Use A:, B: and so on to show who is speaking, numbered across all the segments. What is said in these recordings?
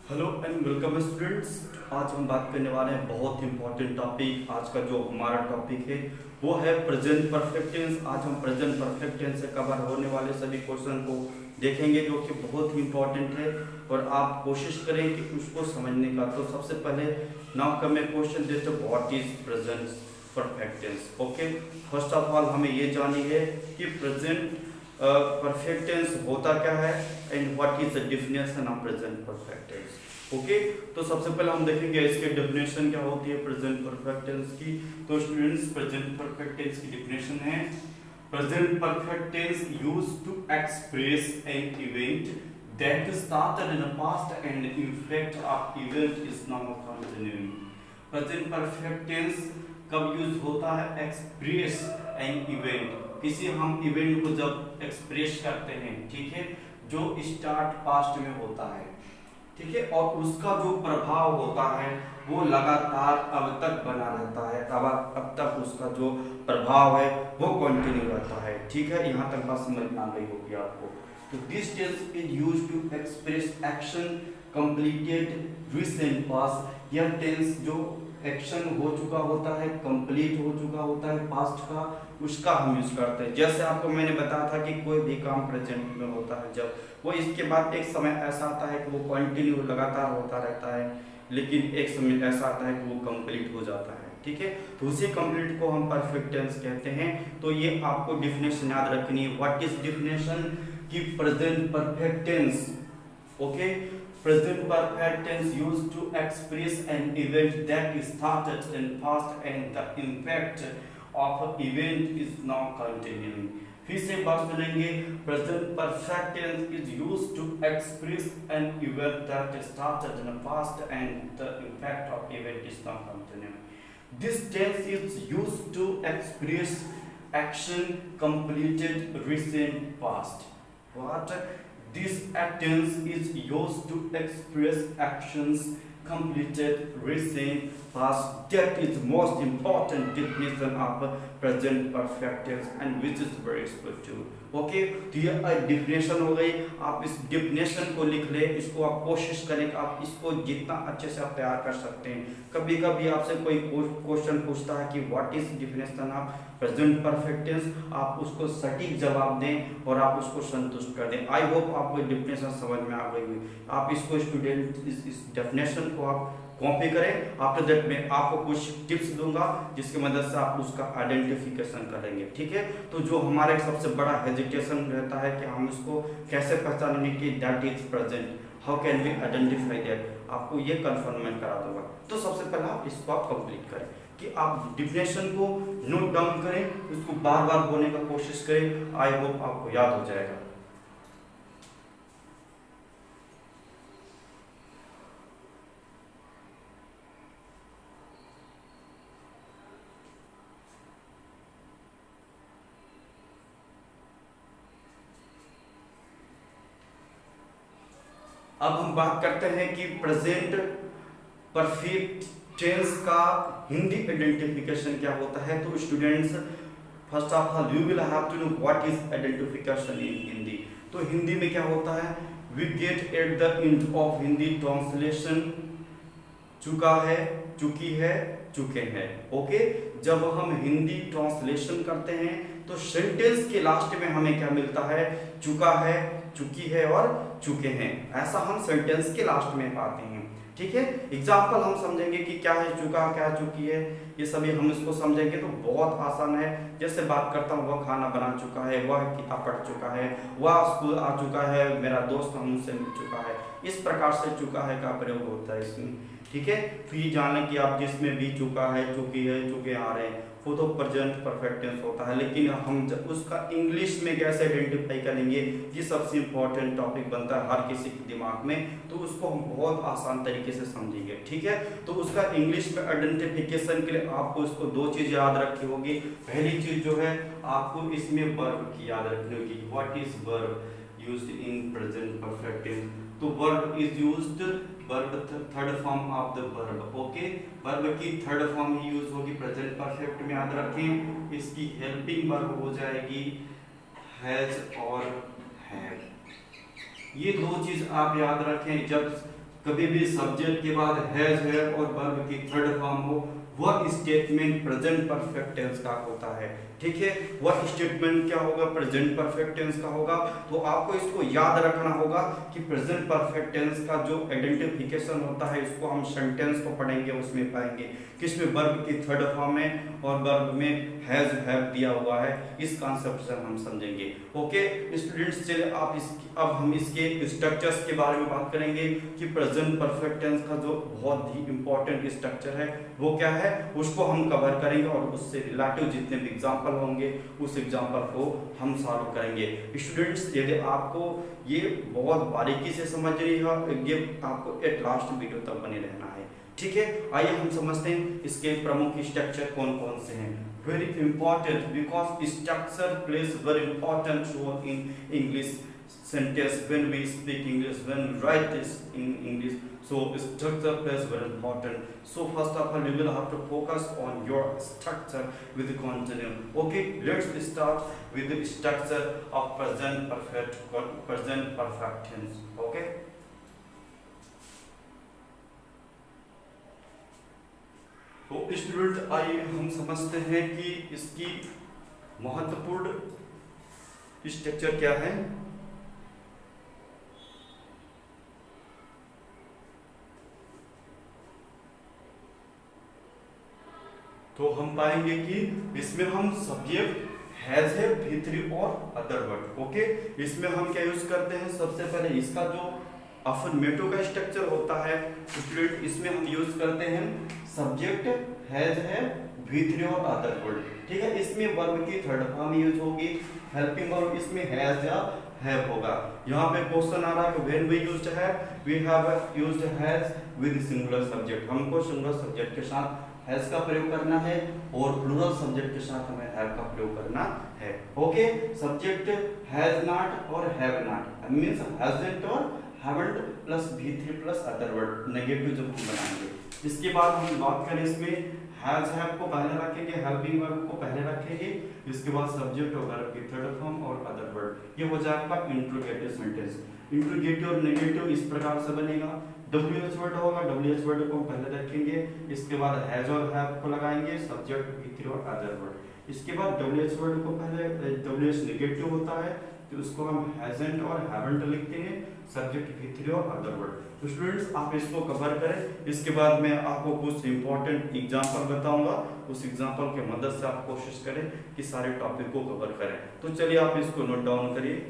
A: Hello and welcome students. आज हम बात करने वाले हैं बहुत इंपॉर्टेंट टॉपिक। आज का जो हमारा टॉपिक है वो है प्रेजेंट परफेक्ट टेंस। आज हम प्रेजेंट परफेक्ट टेंस से कवर होने वाले सभी क्वेश्चन को देखेंगे जो कि बहुत ही इंपॉर्टेंट है और आप कोशिश करें कि उसको समझने का। तो सबसे पहले नाउ का मैं क्वेश्चन देता हूँ, what is present perfect tense. Okay, first of all हमें ये जाननी है कि प्रेजेंट परफेक्ट टेंस होता क्या है and what is the definition of present perfect tense. Okay, तो सबसे पहले हम देखेंगे इसके डेफिनेशन क्या होती है प्रेजेंट परफेक्ट टेंस की। तो स्टूडेंट्स, प्रेजेंट परफेक्ट टेंस की डेफिनेशन है, present perfect tense used to express an event that started in the past and effect of event is now continuing. Present perfect tense कब use होता है? Express an event, किसी हम event को जब express करते हैं, ठीक है, जो स्टार्ट पास्ट में होता है, ठीक है, और उसका जो प्रभाव होता है वो लगातार अब तक बना रहता है, अब तक उसका जो प्रभाव है वो कंटिन्यू रहता है। ठीक है, यहाँ तक बात समझ में आ गई होगी आपको। तो this tense is used to express action completed recent past. यह टेंस जो एक्शन हो चुका होता है, कंप्लीट हो चुका होता है पास्ट का, उसका हम यूज करते हैं। जैसे आपको मैंने बताया था कि कोई भी काम प्रेजेंट में होता है जब वो इसके बाद एक समय ऐसा आता है कि वो कंटिन्यू लगातार होता रहता है, लेकिन एक समय ऐसा आता है कि वो कंप्लीट हो जाता है। ठीक है, तो उसी कंप्लीट को हम परफेक्ट टेंस कहते हैं। तो ये आपको डेफिनेशन याद रखनी है। व्हाट इज डेफिनेशन की present perfect tense. Okay, present perfect tense used to express an event that started in past and the impact of event is now continuing। फिर से बात सुनेंगे, present perfect tense is used to express an event that started in the past and the impact of event is now continuing। This tense is used to express action completed recent past। What? This tense is used to express actions completed recent past। That is most important definition of present perfect tense and which is very useful too। Okay, तो ये definition हो गई। आप इस definition को लिख ले, इसको आप कोशिश करें कि आप इसको जितना अच्छे से आप तैयार कर सकते हैं। कभी कभी आपसे कोई क्वेश्चन पूछता है कि what is definition of present perfect tense, आप उसको सटीक जवाब दें और आप उसको संतुष्ट कर दें। आई होप आपको डेफिनेशन समझ में आ गई हुई। आप इसको स्टूडेंट इस डेफिनेशन को आप कॉपी करें। आफ्टर दैट मैं आपको कुछ टिप्स दूंगा जिसकी मदद से आप उसका आइडेंटिफिकेशन करेंगे। ठीक है, तो जो हमारा सबसे बड़ा हेजिटेशन रहता है कि हम इसको कैसे पहचानेंगे कि that is present, how can we identify that, आपको ये कंफर्म मैं करा दूंगा। तो सबसे पहले आप इसको आप कंप्लीट करें कि आप डेफिनेशन को नोट डाउन करें, उसको बार बार बोलने का कोशिश करें। आई होप आपको याद हो जाएगा। अब हम बात करते हैं कि प्रेजेंट परफेक्ट टेंस का हिंदी आइडेंटिफिकेशन क्या होता है। तो students, first of all you will have to know what is identification in Hindi. तो हिंदी में क्या होता है, we get at the end of Hindi translation चुका है, चुकी है, चुके हैं। ओके, जब हम हिंदी ट्रांसलेशन करते हैं तो सेंटेंस के लास्ट में हमें क्या मिलता है, चुका है, चुकी है और चुके हैं। ऐसा हम सेंटेंस के लास्ट में पाते हैं। ठीक है, एग्जाम्पल हम समझेंगे कि क्या है चुका, क्या चुकी है, ये सभी हम इसको समझेंगे तो बहुत आसान है। जैसे बात करता हूँ, वह खाना बना चुका है, वह किताब पढ़ चुका है, वह स्कूल आ चुका है, मेरा दोस्त हमसे मिल चुका है। इस प्रकार से चुका है का प्रयोग होता है इसमें। ठीक है, तो ये जाने कि आप जिसमें भी चुका है, चुकी है, चुके आ रहे हैं, वो तो प्रेजेंट परफेक्ट टेंस होता है। लेकिन हम उसका इंग्लिश में कैसे आइडेंटिफाई करेंगे, ये सबसे इंपॉर्टेंट टॉपिक बनता है हर किसी के दिमाग में। तो उसको हम बहुत आसान तरीके से समझेंगे। ठीक है, तो उसका इंग्लिश में आइडेंटिफिकेशन के लिए आपको इसको दो चीज याद रखी होगी। पहली चीज जो है आपको इसमें वर्ब की याद रखनी होगी। What is verb used in present perfect tense. तो verb is used, verb third form of the verb. Okay, verb की थर्ड फॉर्म ही यूज होगी प्रेजेंट परफेक्ट में, याद रखें। इसकी हेल्पिंग वर्ब हो जाएगी हैज और हैव। ये दो चीज आप याद रखें। जब कभी भी सब्जेक्ट के बाद हैज है और वर्ब की थर्ड फॉर्म हो, वह स्टेटमेंट प्रेजेंट परफेक्ट टेंस का होता है। ठीक है, वह स्टेटमेंट क्या होगा, प्रेजेंट परफेक्ट टेंस का होगा। तो आपको इसको याद रखना होगा कि प्रेजेंट परफेक्ट टेंस का जो आइडेंटिफिकेशन होता है, इसको हम सेंटेंस को पढ़ेंगे उसमें पाएंगे किसमें वर्ब की थर्ड फॉर्म में और वर्ब में हैज हैव दिया हुआ है। इस कॉन्सेप्ट से हम समझेंगे। ओके स्टूडेंट्स, चलिए अब हम इसके स्ट्रक्चर्स के बारे में बात करेंगे कि प्रेजेंट परफेक्ट टेंस का जो बहुत ही इंपॉर्टेंट स्ट्रक्चर है वो क्या है, उसको हम कवर करेंगे और उससे रिलेटिव जितने भी एग्जांपल होंगे उस एग्जांपल को हम सॉल्व करेंगे। स्टूडेंट्स, यदि आपको ये बहुत बारीकी से समझनी है, ये आपको एट लास्ट वीडियो तक बने रहना है। ठीक है, आइए हम समझते हैं इसके प्रमुख स्ट्रक्चर कौन कौन से हैं। Very important, because structure plays very important role in English sentence when we speak English, when we write this in English. So structure plays very important. So first of all, you will have to focus on your structure with the continuum. Okay, let's start with the structure of present perfect tense. Okay. तो student आइए हम समझते हैं कि इसकी महत्वपूर्ण structure क्या है। तो हम पाएंगे कि इसमें हम सब्जेक्ट हैज है, V3 और अदर वर्ड। ओके, इसमें हम क्या यूज करते हैं, सबसे पहले इसका जो अफर्मेटिव का स्ट्रक्चर होता है स्टूडेंट, इसमें हम यूज करते हैं सब्जेक्ट हैज है, V3 और अदर वर्ड। ठीक है, इसमें वर्ब की थर्ड फॉर्म यूज होगी, हेल्पिंग वर्ब इसमें हैज या हैव होगा। यहाँ पे क्वेश्चन आ रहा है कि when we used have, we have used has with singular subject. हमको सिंगुलर सब्जेक्ट के साथ हैज का प्रयोग करना है और प्लूरल सब्जेक्ट के साथ हमें हैव का प्रयोग करना है। ओके, सब्जेक्ट हैज नॉट और हैव नॉट मींस हैजंट और haven't plus V3 plus other word, negative जब हम बनाएंगे। इसके बाद हम बात करें इसमें हैज हैव को पहले रखेंगे, हेल्पिंग वर्ब को पहले रखेंगे, इसके बाद सब्जेक्ट और वर्ब की थर्ड फॉर्म और अदर वर्ड। ये हो जाएगा इंट्रोगेटिव सेंटेंस। इंट्रोगेटिव और नेगेटिव इस प्रकार से बनेगा, WH वर्ड होगा, WH वर्ड को पहले रखेंगे, इसके बाद हैज और हैव को लगाएंगे, सब्जेक्ट V3 और अदर वर्ड। इसके बाद WH वर्ड को पहले, WH नेगेटिव होता है तो उसको हम हैजंट और हैवंट लिखते हैं, सब्जेक्ट V3 और अदर वर्ड। तो स्टूडेंट्स आप इसको कवर करें, इसके बाद मैं आपको कुछ इंपॉर्टेंट एग्जांपल बताऊंगा, उस एग्जांपल के मदद से आप कोशिश करें कि सारे टॉपिक को कवर करें। तो चलिए आप इसको नोट डाउन करिए।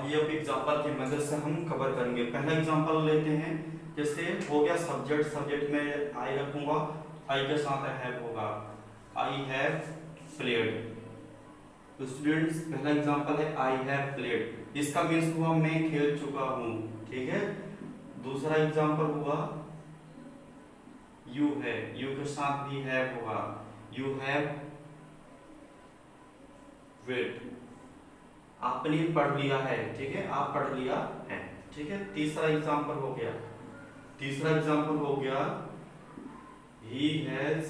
A: ये अब एग्जांपल की मदद से हम कवर करेंगे। पहला एग्जांपल लेते हैं, जैसे हो गया सब्जेक्ट, सब्जेक्ट में आई रखूंगा, आई के साथ हैव होगा, आई हैव प्लेड। तो स्टूडेंट्स पहला एग्जांपल है आई हैव प्लेड, इसका मीन्स हुआ मैं खेल चुका हूं। ठीक है, दूसरा एग्जांपल हुआ यू है, यू के साथ भी हैव होगा, यू हैव वेट, आपने पढ़ लिया है। ठीक है, आप पढ़ लिया है। ठीक है, तीसरा एग्जांपल हो गया, तीसरा एग्जांपल हो गया he has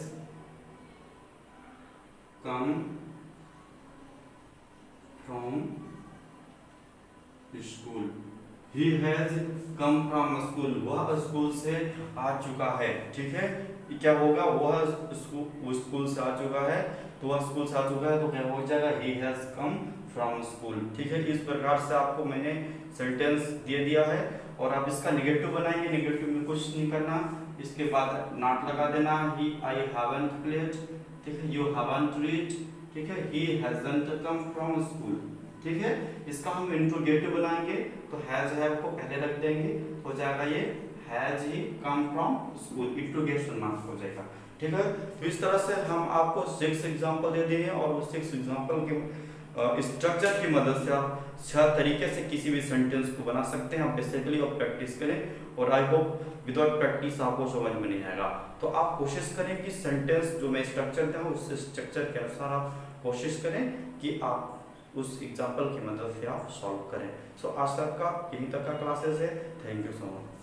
A: come from school, he has come from school, वह स्कूल से आ चुका है। ठीक है, क्या होगा, वह स्कूल से आ चुका है, तो वह स्कूल से आ चुका है तो क्या हो जाएगा, he has come from school. ठीक है, इस प्रकार से आपको मैंने सेंटेंस दे दिया है और आप इसका नेगेटिव बनाएंगे, नेगेटिव में कुछ नहीं करना, इसके बाद नॉट लगा देना, ही आई हैवंट प्लेड। ठीक है, यू हैवंट रीड। ठीक है, he hasn't come from school. ठीक है, इसका हम इंट्रोगेटिव बनाएंगे तो हैज हैव को पहले रख देंगे, हो जाएगा ये has he come from school, interrogation mark हो जाएगा। ठीक है, तो इस तरह से हम आपको 6 एग्जांपल दे दिए हैं और उस 6 एग्जांपल के स्ट्रक्चर की मदद से आप 6 तरीके से किसी भी सेंटेंस को बना सकते हैं। आप बेसिकली और प्रैक्टिस करें और आई होप विदाउट प्रैक्टिस आपको समझ में नहीं आएगा। तो आप कोशिश करें कि सेंटेंस जो मैं स्ट्रक्चर दूँ उस स्ट्रक्चर के अनुसार आप कोशिश करें कि आप उस एग्जाम्पल की मदद से आप सॉल्व करें। सो आज तक का यहीं तक का क्लासेस है। Thank you so much.